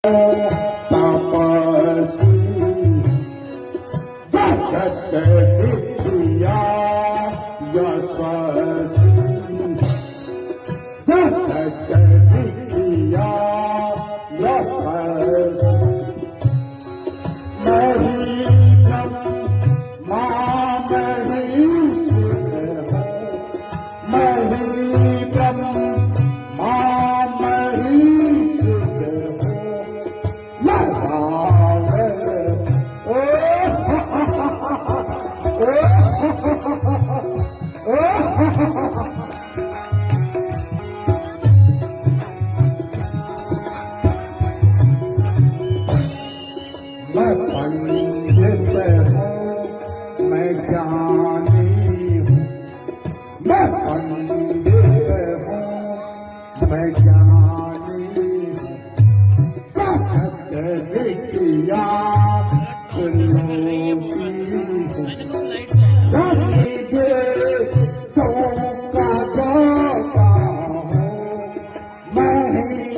तापसी जगत दिखिया यशस्वी जगत दिखिया यशस्वी नहीं ब्रह्मा नहीं शिव नहीं ब्रह्मा नहीं शिव मैं पंडित हूँ मैं ज्ञानी हूँ मैं पंडित हूँ मैं ज्ञानी हूँ जगत दिखिया मैं